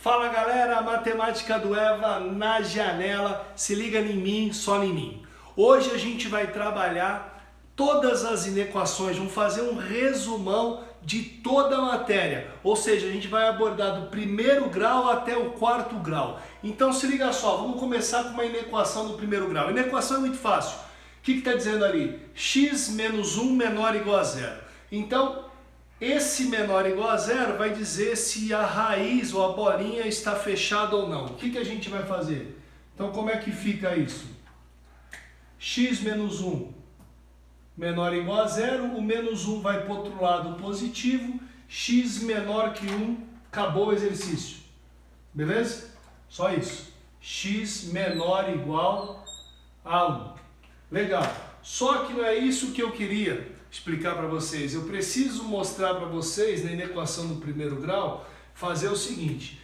Fala galera, matemática do Eva na janela, se liga em mim, só em mim. Hoje a gente vai trabalhar todas as inequações, vamos fazer um resumão de toda a matéria, ou seja, a gente vai abordar do primeiro grau até o quarto grau. Então se liga só, vamos começar com uma inequação do primeiro grau. A inequação é muito fácil. O que está dizendo ali? X menos 1 menor ou igual a zero. Então, esse menor ou igual a zero vai dizer se a raiz ou a bolinha está fechada ou não. O que a gente vai fazer? Então, como é que fica isso? X menos 1 menor ou igual a zero, o menos 1 vai para o outro lado positivo, x menor que 1, acabou o exercício. Beleza? Só isso. X menor ou igual a 1. Legal. Só que não é isso que eu queria explicar para vocês. Eu preciso mostrar para vocês, na inequação do primeiro grau, fazer o seguinte.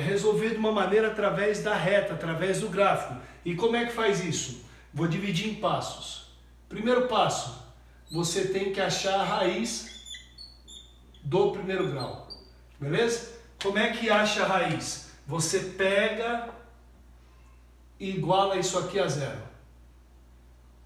Resolver de uma maneira através da reta, através do gráfico. E como é que faz isso? Vou dividir em passos. Primeiro passo, você tem que achar a raiz do primeiro grau. Beleza? Como é que acha a raiz? Você pega e iguala isso aqui a zero.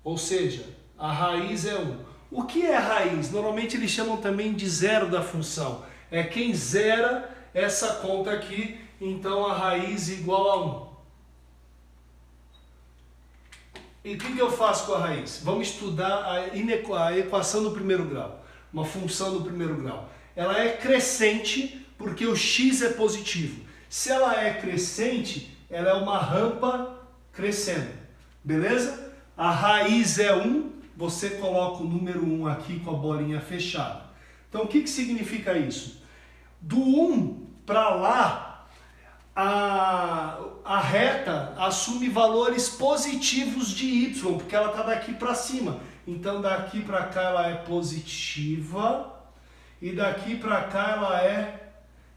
Ou seja, a raiz é 1. O que é a raiz? Normalmente eles chamam também de zero da função. É quem zera essa conta aqui, então a raiz igual a 1. E o que eu faço com a raiz? Vamos estudar a equação do primeiro grau, uma função do primeiro grau. Ela é crescente porque o x é positivo. Se ela é crescente, ela é uma rampa crescendo. Beleza? A raiz é 1, você coloca o número 1 aqui com a bolinha fechada. Então o que significa isso? Do 1 para lá, a reta assume valores positivos de y, porque ela está daqui para cima. Então daqui para cá ela é positiva e daqui para cá ela é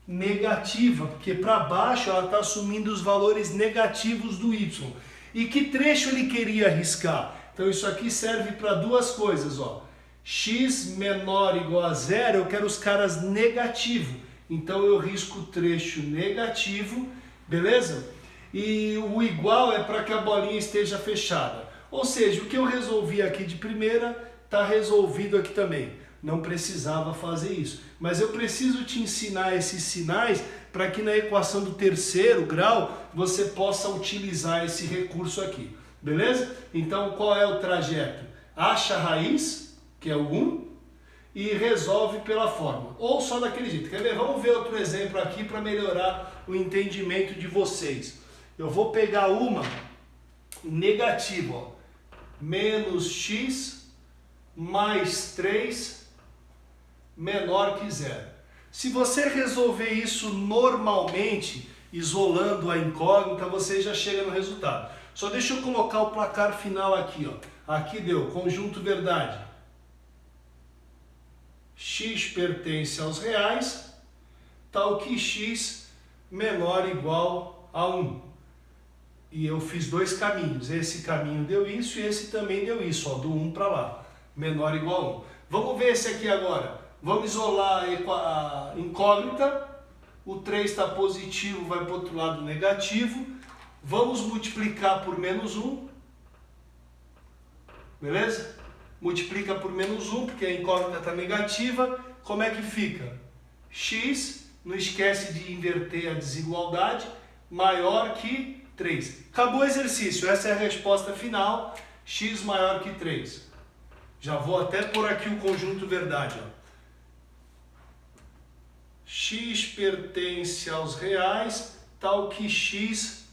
negativa, porque para baixo ela está assumindo os valores negativos do y. E que trecho ele queria riscar? Então isso aqui serve para duas coisas, ó. X menor ou igual a zero, eu quero os caras negativos. Então eu risco o trecho negativo, beleza? E o igual é para que a bolinha esteja fechada. Ou seja, o que eu resolvi aqui de primeira está resolvido aqui também. Não precisava fazer isso. Mas eu preciso te ensinar esses sinais para que na equação do terceiro grau você possa utilizar esse recurso aqui. Beleza? Então qual é o trajeto? Acha a raiz, que é o 1, e resolve pela fórmula. Ou só daquele jeito. Quer ver? Vamos ver outro exemplo aqui para melhorar o entendimento de vocês. Eu vou pegar uma negativa, ó. Menos x mais 3 menor que zero. Se você resolver isso normalmente, isolando a incógnita, você já chega no resultado. Só deixa eu colocar o placar final aqui, ó. Aqui deu conjunto verdade. X pertence aos reais, tal que x menor ou igual a 1. E eu fiz dois caminhos. Esse caminho deu isso e esse também deu isso, ó, do 1 para lá. Menor ou igual a 1. Vamos ver esse aqui agora. Vamos isolar a incógnita. O 3 está positivo, vai para o outro lado negativo. Vamos multiplicar por menos 1. Beleza? Multiplica por menos 1, porque a incógnita está negativa. Como é que fica? X, não esquece de inverter a desigualdade, maior que 3. Acabou o exercício, essa é a resposta final. X maior que 3. Já vou até pôr aqui o conjunto verdade, ó. X pertence aos reais, tal que x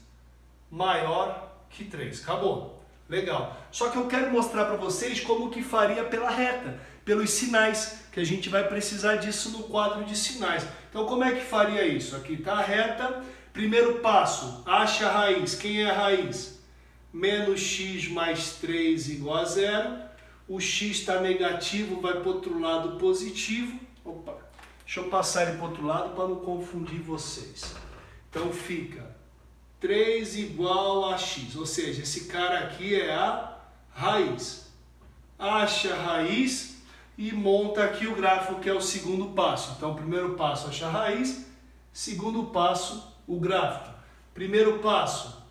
maior que 3. Acabou. Legal. Só que eu quero mostrar para vocês como que faria pela reta, pelos sinais, que a gente vai precisar disso no quadro de sinais. Então como é que faria isso? Aqui está a reta. Primeiro passo, acha a raiz. Quem é a raiz? Menos x mais 3 igual a zero. O x está negativo, vai para o outro lado positivo. Opa, deixa eu passar ele para o outro lado para não confundir vocês. Então fica 3 igual a x, ou seja, esse cara aqui é a raiz. Acha a raiz e monta aqui o gráfico, que é o segundo passo. Então, o primeiro passo, acha a raiz. Segundo passo, o gráfico. Primeiro passo,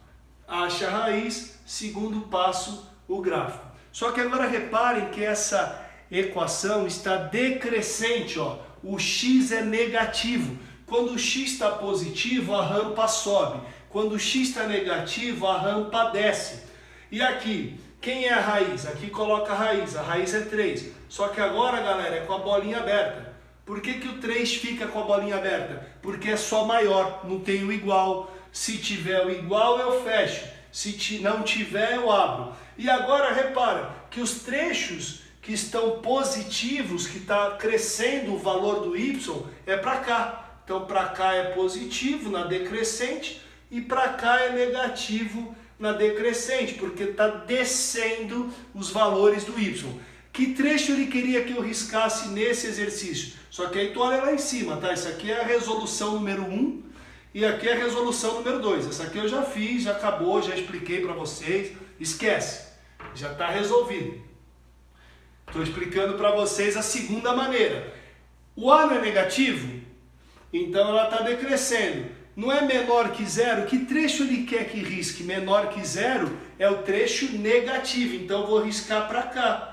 acha a raiz. Segundo passo, o gráfico. Só que agora reparem que essa equação está decrescente, ó. O x é negativo. Quando o x está positivo, a rampa sobe. Quando o x está negativo, a rampa desce. E aqui, quem é a raiz? Aqui coloca a raiz é 3. Só que agora, galera, é com a bolinha aberta. Por que que o 3 fica com a bolinha aberta? Porque é só maior, não tem o igual. Se tiver o igual, eu fecho. Se não tiver, eu abro. E agora, repara que os trechos que estão positivos, que está crescendo o valor do y, é para cá. Então, para cá é positivo na decrescente e para cá é negativo na decrescente, porque está descendo os valores do y. Que trecho ele queria que eu riscasse nesse exercício? Só que aí tu olha lá em cima, tá? Isso aqui é a resolução número 1 e aqui é a resolução número 2. Essa aqui eu já fiz, já acabou, já expliquei para vocês. Esquece, já está resolvido. Estou explicando para vocês a segunda maneira. O A não é negativo, então ela está decrescendo. Não é menor que zero? Que trecho ele quer que risque? Menor que zero é o trecho negativo, então eu vou riscar para cá.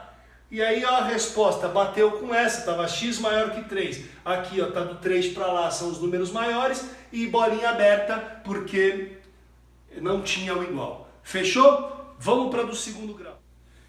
E aí ó, a resposta bateu com essa, estava x maior que 3. Aqui está do 3 para lá, são os números maiores, e bolinha aberta, porque não tinha o igual. Fechou? Vamos para do segundo grau.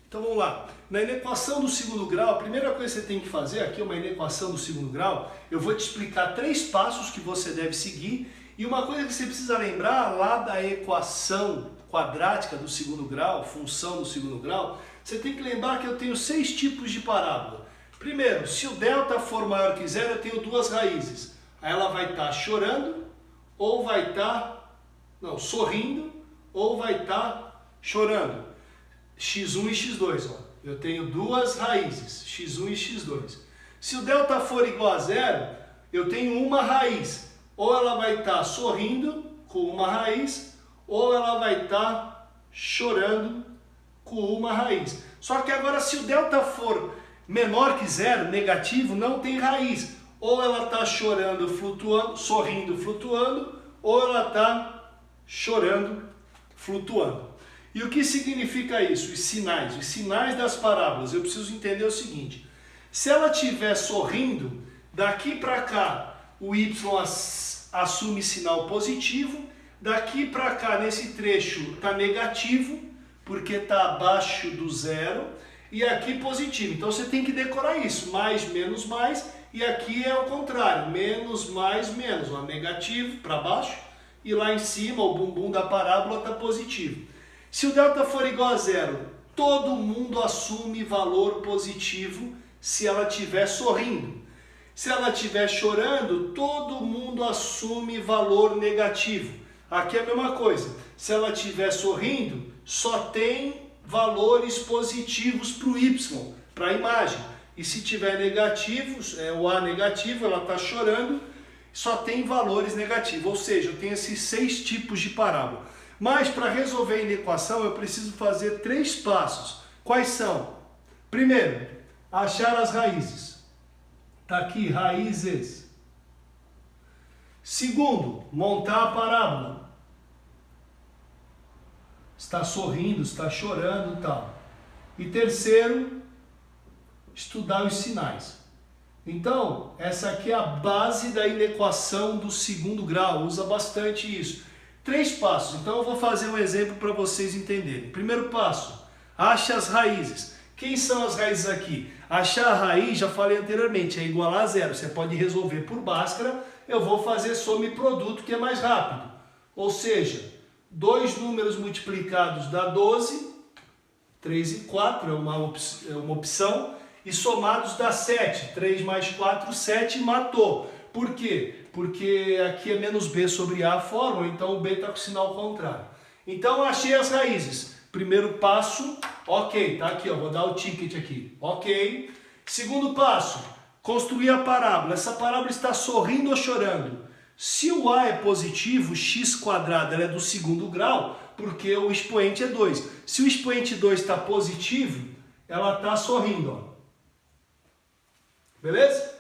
Então vamos lá. Na inequação do segundo grau, a primeira coisa que você tem que fazer, aqui é uma inequação do segundo grau, eu vou te explicar 3 passos que você deve seguir, e uma coisa que você precisa lembrar lá da equação quadrática do segundo grau, função do segundo grau, você tem que lembrar que eu tenho 6 tipos de parábola. Primeiro, se o delta for maior que zero, eu tenho 2 raízes. Aí ela vai estar chorando, ou vai estar sorrindo, ou vai estar chorando. x1 e x2, ó. Eu tenho 2 raízes, x1 e x2. Se o delta for igual a zero, eu tenho uma raiz. Ou ela vai estar sorrindo com uma raiz, ou ela vai estar chorando com uma raiz. Só que agora, se o delta for menor que zero, negativo, não tem raiz. Ou ela está chorando, flutuando, sorrindo, flutuando, ou ela está chorando, flutuando. E o que significa isso? Os sinais das parábolas. Eu preciso entender o seguinte: se ela estiver sorrindo, daqui para cá o y assume sinal positivo, daqui para cá nesse trecho está negativo, porque está abaixo do zero, e aqui positivo. Então você tem que decorar isso, mais, mais, e aqui é o contrário, menos, mais, menos, ó, negativo para baixo, e lá em cima o bumbum da parábola está positivo. Se o delta for igual a zero, todo mundo assume valor positivo se ela estiver sorrindo. Se ela estiver chorando, todo mundo assume valor negativo. Aqui é a mesma coisa. Se ela estiver sorrindo, só tem valores positivos para o y, para a imagem. E se tiver negativos, o A negativo, ela está chorando, só tem valores negativos. Ou seja, eu tenho esses 6 tipos de parábola. Mas para resolver a inequação eu preciso fazer 3 passos. Quais são? Primeiro, achar as raízes. Está aqui, raízes. Segundo, montar a parábola. Está sorrindo, está chorando e tal. E terceiro, estudar os sinais. Então, essa aqui é a base da inequação do segundo grau. Usa bastante isso. 3 passos. Então eu vou fazer um exemplo para vocês entenderem. Primeiro passo, ache as raízes. Quem são as raízes aqui? Achar a raiz, já falei anteriormente, é igual a zero. Você pode resolver por Bhaskara. Eu vou fazer soma e produto, que é mais rápido. Ou seja, 2 números multiplicados dá 12, 3 e 4 é uma opção, e somados dá 7. 3 mais 4, 7, matou. Por quê? Porque aqui é menos b sobre a fórmula, então o b está com o sinal contrário. Então achei as raízes. Primeiro passo, ok, tá aqui, ó, vou dar o ticket aqui, ok. Segundo passo, construir a parábola. Essa parábola está sorrindo ou chorando? Se o a é positivo, x quadrado ela é do segundo grau, porque o expoente é 2. Se o expoente 2 está positivo, ela está sorrindo, ó. Beleza?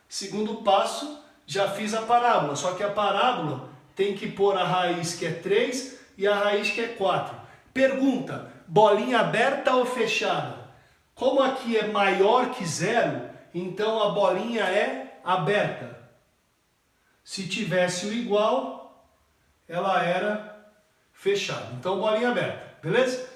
Segundo passo, já fiz a parábola, só que a parábola tem que pôr a raiz que é 3 e a raiz que é 4. Pergunta, bolinha aberta ou fechada? Como aqui é maior que 0, então a bolinha é aberta. Se tivesse o igual, ela era fechada. Então, bolinha aberta, beleza?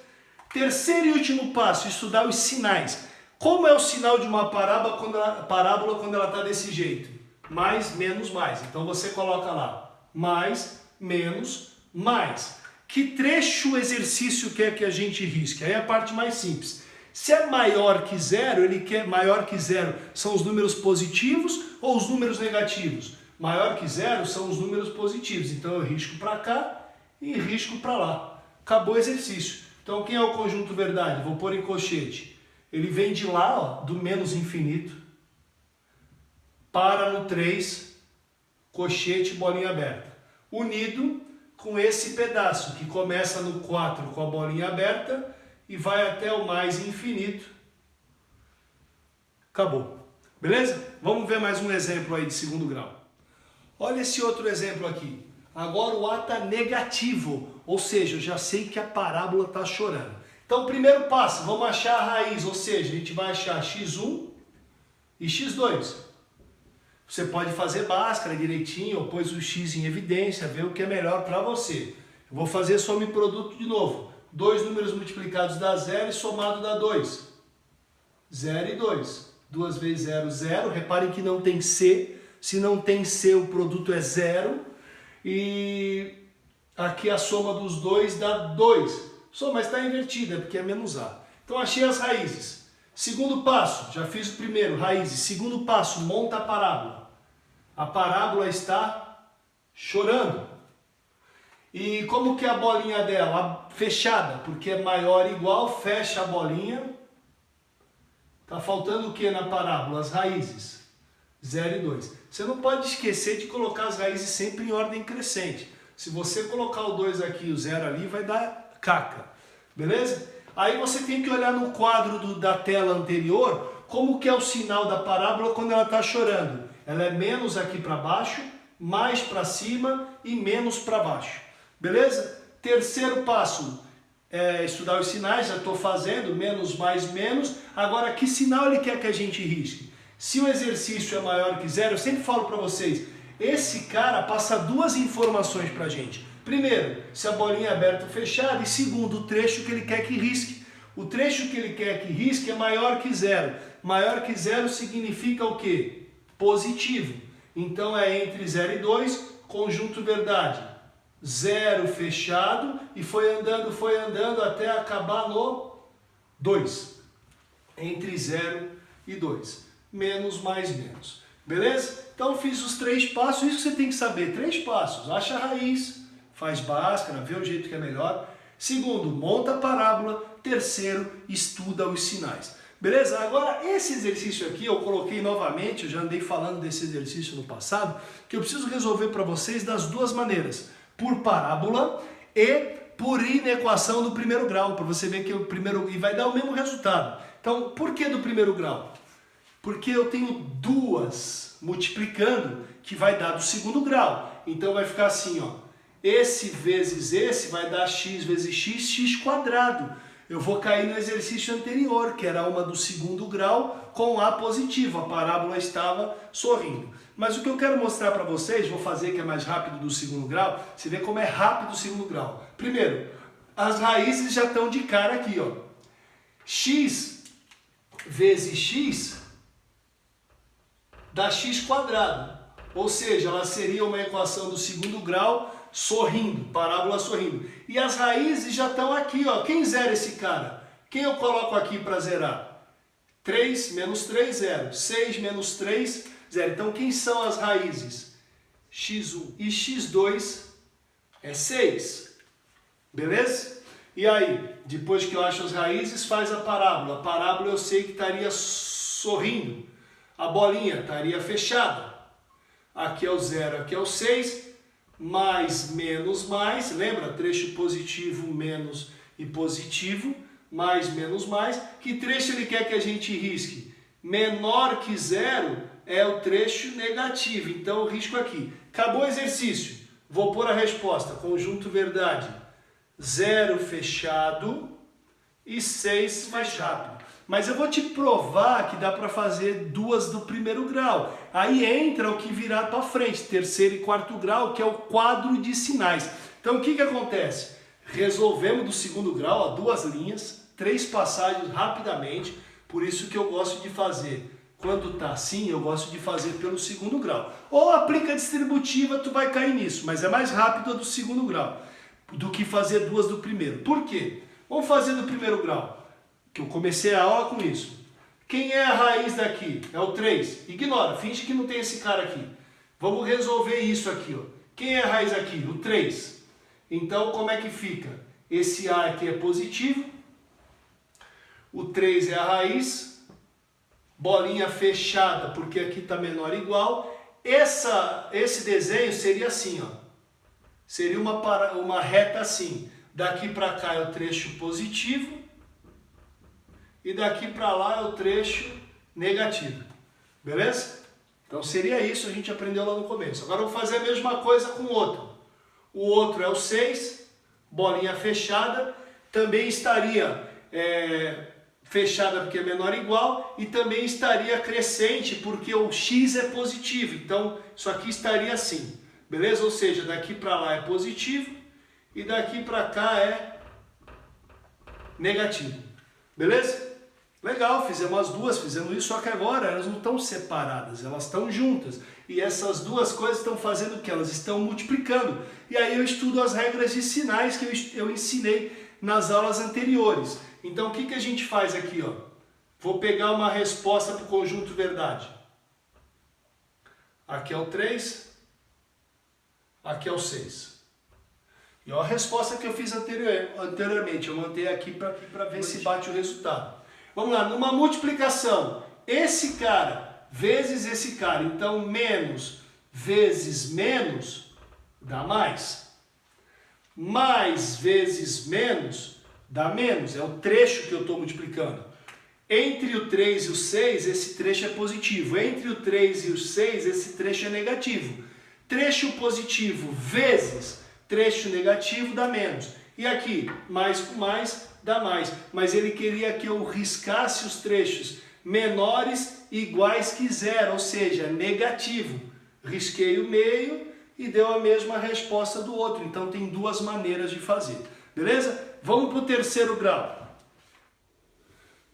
Terceiro e último passo, estudar os sinais. Como é o sinal de uma parábola quando ela está desse jeito? Mais, menos, mais. Então você coloca lá, mais, menos, mais. Que trecho o exercício quer que a gente risque? Aí é a parte mais simples. Se é maior que 0, ele quer maior que 0 são os números positivos ou os números negativos? Maior que 0 são os números positivos. Então eu risco para cá e risco para lá. Acabou o exercício. Então quem é o conjunto verdade? Vou pôr em colchete. Ele vem de lá, ó, do menos infinito, para no 3, colchete, bolinha aberta. Unido com esse pedaço, que começa no 4 com a bolinha aberta e vai até o mais infinito. Acabou. Beleza? Vamos ver mais um exemplo aí de segundo grau. Olha esse outro exemplo aqui. Agora o A está negativo, ou seja, eu já sei que a parábola está chorando. Então, primeiro passo, vamos achar a raiz, ou seja, a gente vai achar x1 e x2. Você pode fazer Bhaskara direitinho, ou pôs o x em evidência, ver o que é melhor para você. Eu vou fazer some produto de novo. 2 números multiplicados dá 0 e somado dá 2. 0 e 2. 2 vezes 0, 0. Reparem que não tem C. Se não tem C, o produto é 0. E aqui a soma dos dois dá 2. Mas está invertida, porque é menos A. Então achei as raízes. Segundo passo, já fiz o primeiro, raízes. Segundo passo, monta a parábola. A parábola está chorando. E como que é a bolinha dela? Fechada, porque é maior ou igual, fecha a bolinha. Está faltando o que na parábola? As raízes. 0 e 2. Você não pode esquecer de colocar as raízes sempre em ordem crescente. Se você colocar o 2 aqui e o 0 ali, vai dar caca. Beleza? Aí você tem que olhar no quadro da tela anterior como que é o sinal da parábola quando ela está chorando. Ela é menos aqui para baixo, mais para cima e menos para baixo. Beleza? Terceiro passo, estudar os sinais, já estou fazendo, menos, mais, menos. Agora, que sinal ele quer que a gente risque? Se o exercício é maior que 0, eu sempre falo para vocês, esse cara passa 2 informações para a gente. Primeiro, se a bolinha é aberta ou fechada, e segundo, o trecho que ele quer que risque. O trecho que ele quer que risque é maior que 0. Maior que 0 significa o quê? Positivo. Então é entre 0 e 2, conjunto verdade. 0 fechado e foi andando até acabar no 2. Entre 0 e 2. Menos, mais, menos. Beleza? Então fiz os 3 passos, isso que você tem que saber. 3 passos. Acha a raiz, faz Bhaskara, vê o jeito que é melhor. Segundo, monta a parábola. Terceiro, estuda os sinais. Beleza? Agora, esse exercício aqui eu coloquei novamente, eu já andei falando desse exercício no passado, que eu preciso resolver para vocês das 2 maneiras. Por parábola e por inequação do primeiro grau, para você ver que o primeiro... e vai dar o mesmo resultado. Então, por que do primeiro grau? Porque eu tenho 2 multiplicando, que vai dar do segundo grau. Então vai ficar assim, ó. Esse vezes esse vai dar x vezes x, x quadrado. Eu vou cair no exercício anterior, que era uma do segundo grau com A positivo. A parábola estava sorrindo. Mas o que eu quero mostrar para vocês, vou fazer que é mais rápido do segundo grau, você vê como é rápido o segundo grau. Primeiro, as raízes já estão de cara aqui, ó. X vezes x dá x quadrado. Ou seja, ela seria uma equação do segundo grau sorrindo, parábola sorrindo. E as raízes já estão aqui, ó. Quem zera esse cara? Quem eu coloco aqui para zerar? 3 menos 3, 0. 6 menos 3, 0. Então, quem são as raízes? x1 e x2 é 6. Beleza? E aí, depois que eu acho as raízes, faz a parábola. A parábola eu sei que estaria sorrindo. A bolinha estaria fechada. Aqui é o 0, aqui é o 6. Mais, menos, mais. Lembra? Trecho positivo, menos e positivo. Mais, menos, mais. Que trecho ele quer que a gente risque? Menor que 0 é o trecho negativo. Então eu risco aqui. Acabou o exercício. Vou pôr a resposta. Conjunto verdade. 0 fechado e 6 fechado. Mas eu vou te provar que dá para fazer duas do primeiro grau. Aí entra o que virá para frente, terceiro e quarto grau, que é o quadro de sinais. Então o que acontece? Resolvemos do segundo grau, ó, duas linhas, 3 passagens rapidamente. Por isso que eu gosto de fazer, quando está assim, eu gosto de fazer pelo segundo grau. Ou aplica a distributiva, tu vai cair nisso, mas é mais rápido a do segundo grau do que fazer duas do primeiro. Por quê? Vamos fazer do primeiro grau, que eu comecei a aula com isso. Quem é a raiz daqui? É o 3. Ignora, finge que não tem esse cara aqui. Vamos resolver isso aqui, ó. Quem é a raiz aqui? O 3. Então, como é que fica? Esse A aqui é positivo. O 3 é a raiz. Bolinha fechada, porque aqui está menor ou igual. Esse desenho seria assim, ó. Seria uma reta assim. Daqui para cá é o trecho positivo. E daqui para lá é o trecho negativo. Beleza? Então seria isso, a gente aprendeu lá no começo. Agora eu vou fazer a mesma coisa com o outro. O outro é o 6, bolinha fechada. Também estaria fechada porque é menor ou igual. E também estaria crescente porque o x é positivo. Então isso aqui estaria assim. Beleza? Ou seja, daqui para lá é positivo. E daqui para cá é negativo. Beleza? Legal, fizemos as duas, fizemos isso, só que agora elas não estão separadas, elas estão juntas. E essas duas coisas estão fazendo o que? Elas estão multiplicando. E aí eu estudo as regras de sinais que eu ensinei nas aulas anteriores. Então o que a gente faz aqui? Ó? Vou pegar uma resposta para o conjunto verdade. Aqui é o 3, aqui é o 6. E ó, a resposta que eu fiz anteriormente, eu montei aqui para ver se bate o resultado. Vamos lá, numa multiplicação, esse cara vezes esse cara, então menos vezes menos dá mais. Mais vezes menos dá menos, é o trecho que eu estou multiplicando. Entre o 3 e o 6, esse trecho é positivo. Entre o 3 e o 6, esse trecho é negativo. Trecho positivo vezes trecho negativo dá menos. E aqui, mais com mais dá mais. Mas ele queria que eu riscasse os trechos menores iguais que zero, ou seja, negativo. Risquei o meio e deu a mesma resposta do outro. Então tem duas maneiras de fazer. Beleza? Vamos para o terceiro grau.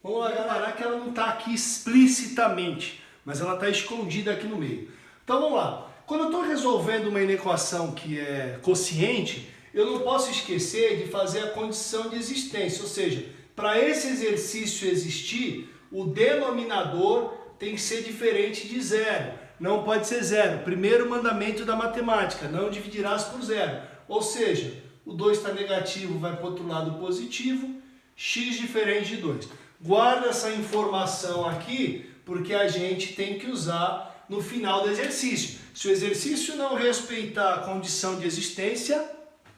Vamos lá, galera, que ela não está aqui explicitamente, mas ela está escondida aqui no meio. Então vamos lá. Quando eu estou resolvendo uma inequação que é quociente, eu não posso esquecer de fazer a condição de existência. Ou seja, para esse exercício existir, o denominador tem que ser diferente de zero. Não pode ser zero. Primeiro mandamento da matemática, não dividirás por zero. Ou seja, o 2 está negativo, vai para o outro lado positivo, x diferente de 2. Guarda essa informação aqui, porque a gente tem que usar no final do exercício. Se o exercício não respeitar a condição de existência,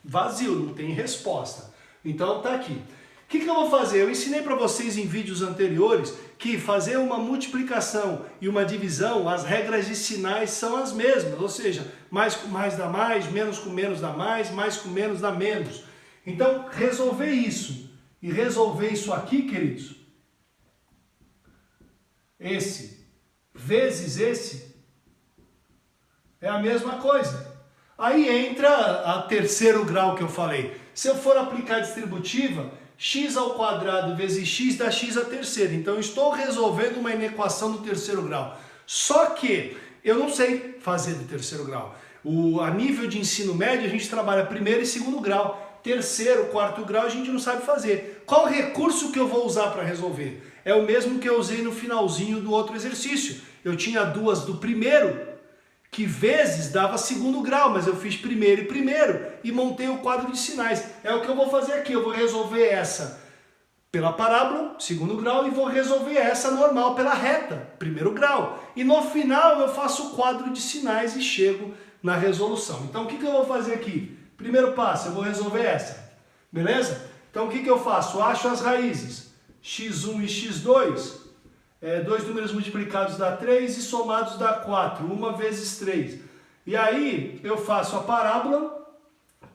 vazio, não tem resposta. Então tá aqui. O que eu vou fazer? Eu ensinei para vocês em vídeos anteriores que fazer uma multiplicação e uma divisão, as regras de sinais são as mesmas. Ou seja, mais com mais dá mais, menos com menos dá mais com menos dá menos. Então, resolver isso e resolver isso aqui, queridos, esse vezes esse, é a mesma coisa. Aí entra o terceiro grau que eu falei. Se eu for aplicar a distributiva, x ao quadrado vezes x dá x à terceira. Então eu estou resolvendo uma inequação do terceiro grau. Só que eu não sei fazer do terceiro grau. A nível de ensino médio a gente trabalha primeiro e segundo grau. Terceiro, quarto grau a gente não sabe fazer. Qual recurso que eu vou usar para resolver? É o mesmo que eu usei no finalzinho do outro exercício. Eu tinha duas do primeiro, que vezes dava segundo grau, mas eu fiz primeiro e montei o quadro de sinais. É o que eu vou fazer aqui, eu vou resolver essa pela parábola, segundo grau, e vou resolver essa normal pela reta, primeiro grau. E no final eu faço o quadro de sinais e chego na resolução. Então o que eu vou fazer aqui? Primeiro passo, eu vou resolver essa, beleza? Então o que eu faço? Acho as raízes, x1 e x2, Dois números multiplicados dá 3 e somados dá 4. 1 vezes 3. E aí eu faço a parábola,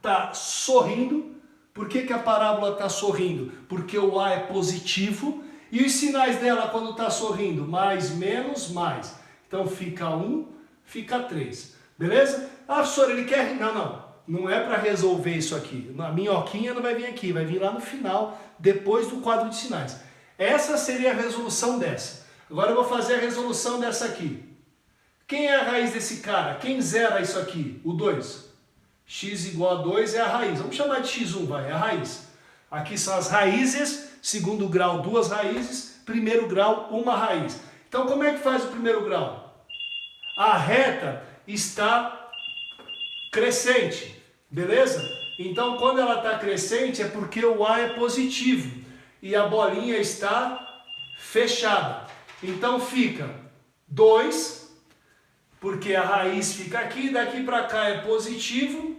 tá sorrindo. Por que a parábola está sorrindo? Porque o A é positivo. E os sinais dela quando está sorrindo? Mais, menos, mais. Então fica 1, fica 3. Beleza? Ah, professor, ele quer... Não é para resolver isso aqui. A minhoquinha não vai vir aqui, vai vir lá no final, depois do quadro de sinais. Essa seria a resolução dessa. Agora eu vou fazer a resolução dessa aqui. Quem é a raiz desse cara? Quem zera isso aqui? O 2. X igual a 2 é a raiz. Vamos chamar de x1, vai, é a raiz. Aqui são as raízes, segundo grau, 2 raízes, primeiro grau, 1 raiz. Então como é que faz o primeiro grau? A reta está crescente, beleza? Então quando ela está crescente é porque o A é positivo e a bolinha está fechada. Então fica 2, porque a raiz fica aqui, daqui para cá é positivo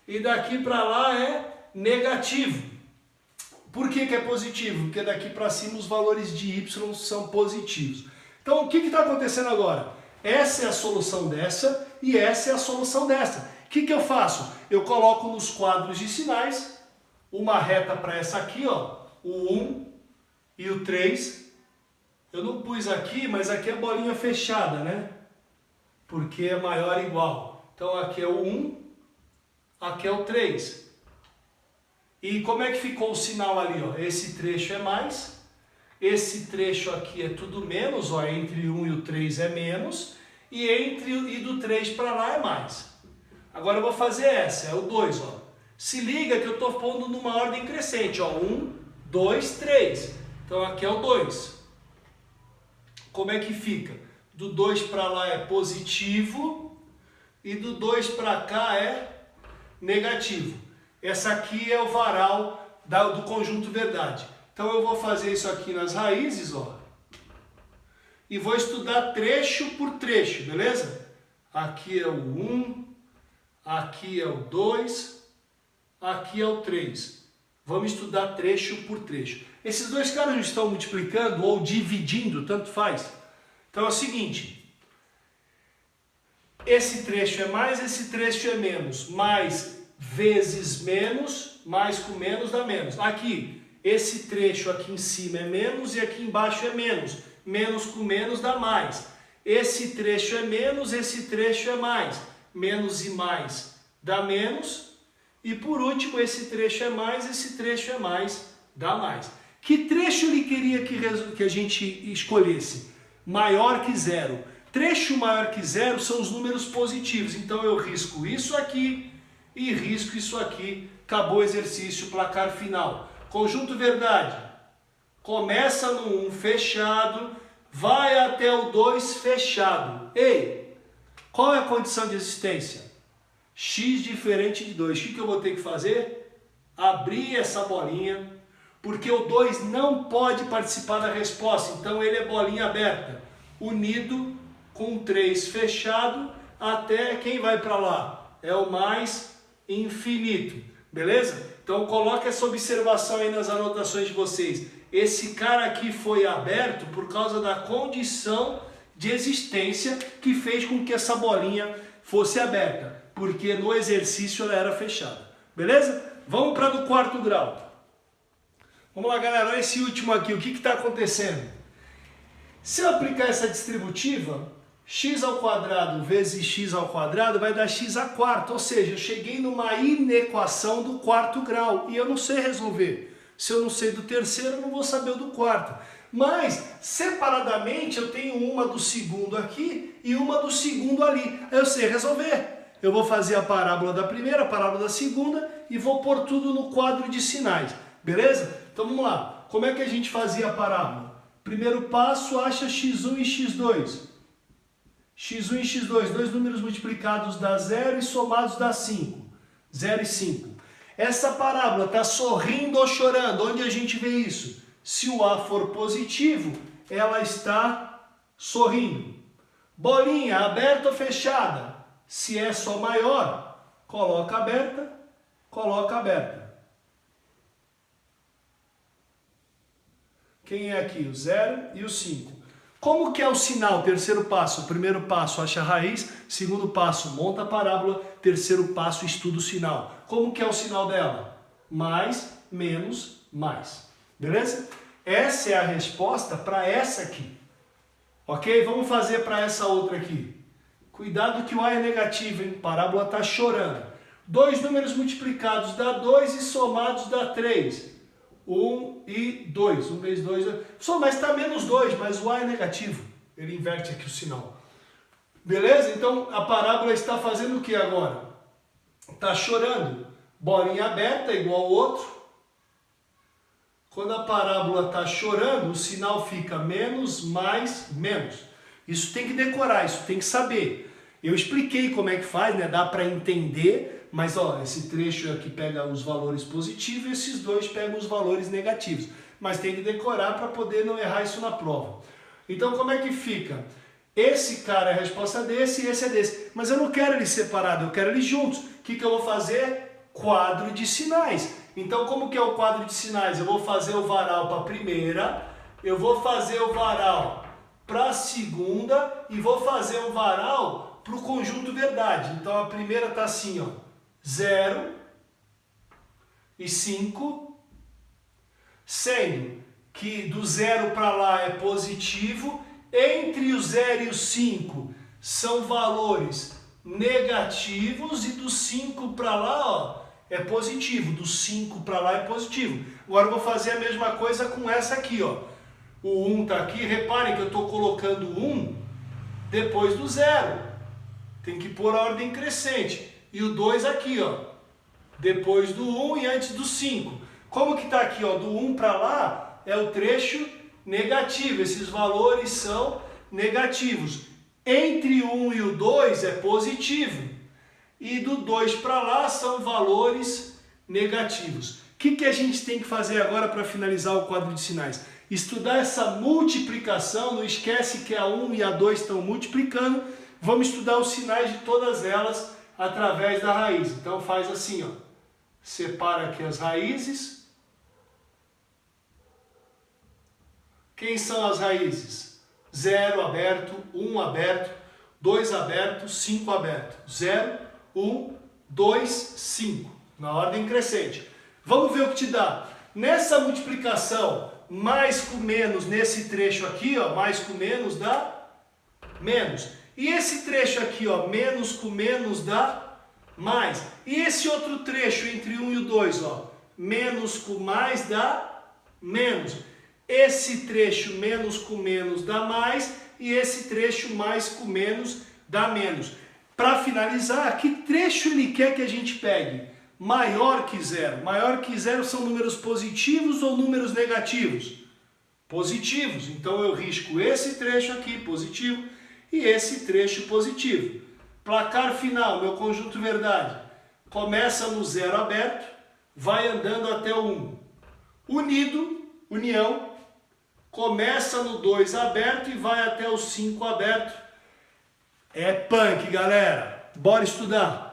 e daqui para lá é negativo. Por que é positivo? Porque daqui para cima os valores de y são positivos. Então o que está acontecendo agora? Essa é a solução dessa e essa é a solução dessa. O que eu faço? Eu coloco nos quadros de sinais uma reta para essa aqui, ó, o 1 e o 3. Eu não pus aqui, mas aqui é bolinha fechada, né? Porque é maior ou igual. Então aqui é o 1, aqui é o 3. E como é que ficou o sinal ali? Ó? Esse trecho é mais, esse trecho aqui é tudo menos, ó, entre o 1 e o 3 é menos, e do 3 para lá é mais. Agora eu vou fazer essa, é o 2. Ó. Se liga que eu estou pondo numa ordem crescente. Ó, 1, 2, 3. Então aqui é o 2. Como é que fica? Do 2 para lá é positivo e do 2 para cá é negativo. Essa aqui é o varal do conjunto verdade. Então eu vou fazer isso aqui nas raízes, ó, e vou estudar trecho por trecho, beleza? Aqui é o 1, aqui é o 2, aqui é o 3. Vamos estudar trecho por trecho. Esses dois caras não estão multiplicando ou dividindo, tanto faz. Então é o seguinte, esse trecho é mais, esse trecho é menos. Mais vezes menos, mais com menos dá menos. Aqui, esse trecho aqui em cima é menos e aqui embaixo é menos. Menos com menos dá mais. Esse trecho é menos, esse trecho é mais. Menos e mais dá menos. E por último, esse trecho é mais, esse trecho é mais, dá mais. Que trecho ele queria que a gente escolhesse? Maior que zero. Trecho maior que zero são os números positivos. Então eu risco isso aqui e risco isso aqui. Acabou o exercício, placar final. Conjunto verdade. Começa no 1 fechado, vai até o 2 fechado. Ei, qual é a condição de existência? X diferente de 2. O que eu vou ter que fazer? Abrir essa bolinha, porque o 2 não pode participar da resposta, então ele é bolinha aberta, unido com 3 fechado, até quem vai para lá? É o mais infinito, beleza? Então coloque essa observação aí nas anotações de vocês. Esse cara aqui foi aberto por causa da condição de existência que fez com que essa bolinha fosse aberta, porque no exercício ela era fechada, beleza? Vamos para do quarto grau. Vamos lá, galera, olha esse último aqui, o que está acontecendo? Se eu aplicar essa distributiva, x ao quadrado vezes x ao quadrado vai dar x a quarto, ou seja, eu cheguei numa inequação do quarto grau e eu não sei resolver. Se eu não sei do terceiro, eu não vou saber o do quarto. Mas, separadamente, eu tenho uma do segundo aqui e uma do segundo ali. Eu sei resolver. Eu vou fazer a parábola da primeira, a parábola da segunda e vou pôr tudo no quadro de sinais. Beleza? Então vamos lá. Como é que a gente fazia a parábola? Primeiro passo, acha x1 e x2. x1 e x2, dois números multiplicados dá 0 e somados dá 5. 0 e 5. Essa parábola está sorrindo ou chorando? Onde a gente vê isso? Se o A for positivo, ela está sorrindo. Bolinha, aberta ou fechada? Se é só maior, coloca aberta, coloca aberta. Quem é aqui? O 0 e o 5. Como que é o sinal? Terceiro passo. Primeiro passo, acha a raiz. Segundo passo, monta a parábola. Terceiro passo, estuda o sinal. Como que é o sinal dela? Mais, menos, mais. Beleza? Essa é a resposta para essa aqui. Ok? Vamos fazer para essa outra aqui. Cuidado que o A é negativo, hein? A parábola está chorando. Dois números multiplicados dá 2 e somados dá 3. 1 e 2. 1 vezes 2. Mas está menos 2, mas o A é negativo. Ele inverte aqui o sinal. Beleza? Então a parábola está fazendo o que agora? Está chorando. Bolinha aberta igual ao outro. Quando a parábola está chorando, o sinal fica menos, mais, menos. Isso tem que decorar, isso tem que saber. Eu expliquei como é que faz, né? Dá para entender, mas ó, esse trecho aqui pega os valores positivos e esses dois pegam os valores negativos. Mas tem que decorar para poder não errar isso na prova. Então como é que fica? Esse cara é a resposta desse e esse é desse. Mas eu não quero eles separados, eu quero eles juntos. O que eu vou fazer? Quadro de sinais. Então como que é o quadro de sinais? Eu vou fazer o varal para a primeira, eu vou fazer o varal para a segunda e vou fazer o varal para o conjunto verdade. Então a primeira está assim, ó, 0 e 5, sendo que do 0 para lá é positivo, entre o 0 e o 5 são valores negativos e do 5 para lá, ó, é positivo, do 5 para lá é positivo. Agora eu vou fazer a mesma coisa com essa aqui, ó. O 1 está aqui, reparem que eu estou colocando 1 depois do 0. Tem que pôr a ordem crescente. E o 2 aqui, ó, depois do 1 e antes do 5. Como que está aqui, ó, do 1 para lá é o trecho negativo. Esses valores são negativos. Entre o 1 e o 2 é positivo. E do 2 para lá são valores negativos. O que a gente tem que fazer agora para finalizar o quadro de sinais? Estudar essa multiplicação, não esquece que a 1 e a 2 estão multiplicando. Vamos estudar os sinais de todas elas através da raiz. Então faz assim, ó. Separa aqui as raízes. Quem são as raízes? 0 aberto, 1 aberto, 2 aberto, 5 aberto. 0, 1, 2, 5. Na ordem crescente. Vamos ver o que te dá. Nessa multiplicação, mais com menos, nesse trecho aqui, ó, mais com menos dá menos. E esse trecho aqui, ó, menos com menos dá mais. E esse outro trecho entre 1 e o 2, ó, menos com mais dá menos. Esse trecho menos com menos dá mais e esse trecho mais com menos dá menos. Para finalizar, que trecho ele quer que a gente pegue? Maior que zero. Maior que zero são números positivos ou números negativos? Positivos. Então eu risco esse trecho aqui, positivo, e esse trecho positivo. Placar final, meu conjunto verdade. Começa no 0 aberto, vai andando até o 1. Unido, união, começa no 2 aberto e vai até o 5 aberto. É punk, galera. Bora estudar.